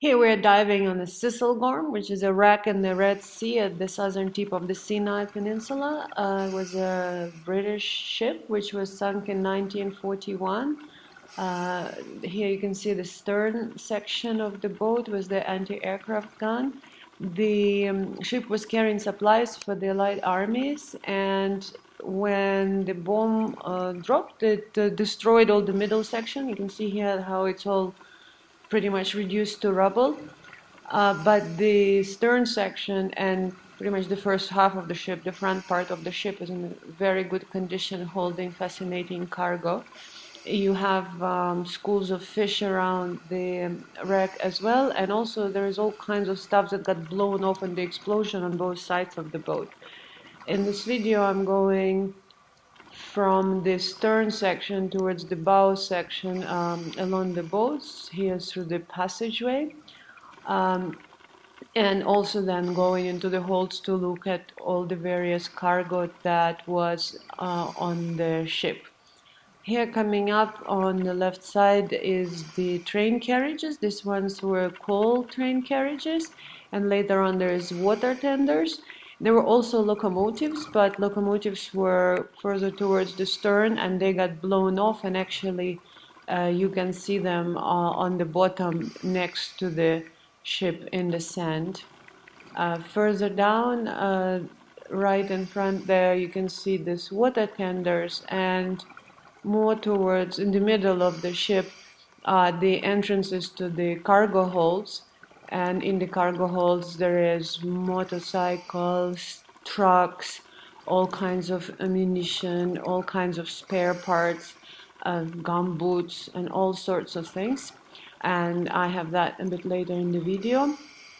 Here we're diving on the Thistlegorm, which is a wreck in the Red Sea at the southern tip of the Sinai Peninsula. It was a British ship which was sunk in 1941. Here you can see the stern section of the boat was the anti-aircraft gun. The ship was carrying supplies for the Allied armies, and when the bomb dropped, it destroyed all the middle section. You can see here how it's all pretty much reduced to rubble. But the stern section and pretty much the first half of the ship, the front part of the ship, is in very good condition, holding fascinating cargo. You have schools of fish around the wreck as well, and also there is all kinds of stuff that got blown off in the explosion on both sides of the boat. In this video, I'm going from the stern section towards the bow section along the boats here through the passageway, and also then going into the holds to look at all the various cargo that was on the ship. Here coming up on the left side is the train carriages. These ones were coal train carriages, and later on there is water tenders. There were also locomotives, but locomotives were further towards the stern and they got blown off, and actually you can see them on the bottom next to the ship in the sand. Further down, right in front there, you can see these water tenders, and more towards in the middle of the ship the entrances to the cargo holds, and in the cargo holds there is motorcycles, trucks, all kinds of ammunition, all kinds of spare parts, gum boots, and all sorts of things, and I have that a bit later in the video.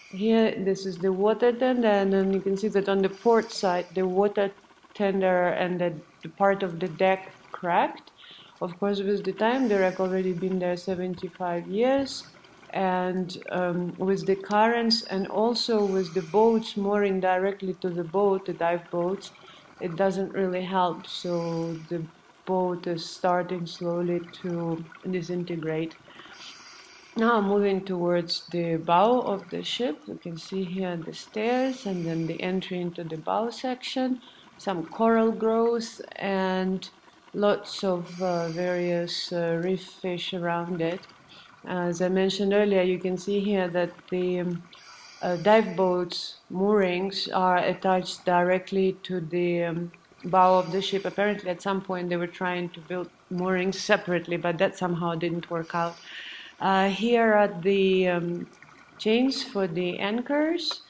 Here, this is the water tender, and then you can see that on the port side, the water tender and the part of the deck cracked. Of course, with the time, the wreck already been there 75 years, and with the currents and also with the boats mooring directly to the boat, the dive boats, it doesn't really help. So the boat is starting slowly to disintegrate. Now moving towards the bow of the ship, you can see here the stairs and then the entry into the bow section, some coral growth and lots of various reef fish around it. As I mentioned earlier, you can see here that the dive boats moorings are attached directly to the bow of the ship. Apparently at some point they were trying to build moorings separately, but that somehow didn't work out. Here are the chains for the anchors,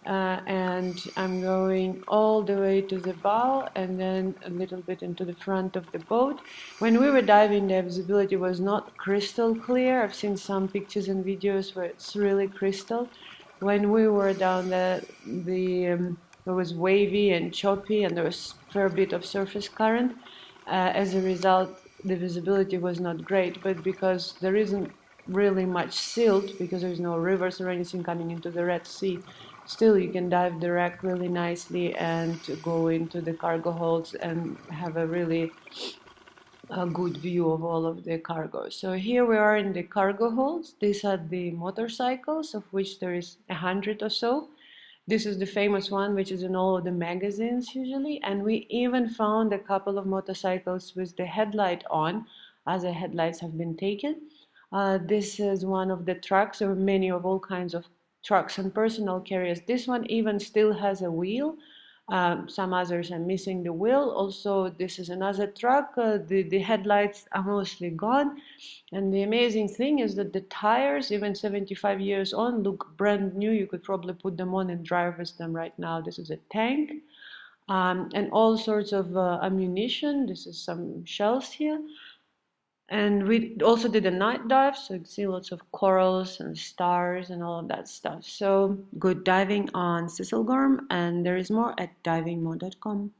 and I'm going all the way to the bow and then a little bit into the front of the boat. When we were diving, the visibility was not crystal clear. I've seen some pictures and videos where it's really crystal. When we were down there, it was wavy and choppy, and there was a fair bit of surface current. As a result, the visibility was not great, but because there isn't really much silt, because there's no rivers or anything coming into the Red Sea, still you can dive the wreck really nicely and go into the cargo holds and have a really good view of all of the cargo. So here we are in the cargo holds. These are the motorcycles, of which there is 100 or so. This is the famous one, which is in all of the magazines usually, and we even found a couple of motorcycles with the headlight on, as the headlights have been taken. This is one of the trucks. There are many of all kinds of trucks and personal carriers. This one even still has a wheel. Some others are missing the wheel. Also, this is another truck. The headlights are mostly gone. And the amazing thing is that the tires, even 75 years on, look brand new. You could probably put them on and drive with them right now. This is a tank. And all sorts of ammunition. This is some shells here. And we also did a night dive, so you can see lots of corals and stars and all of that stuff. So good diving on Thistlegorm, and there is more at divingmo.com.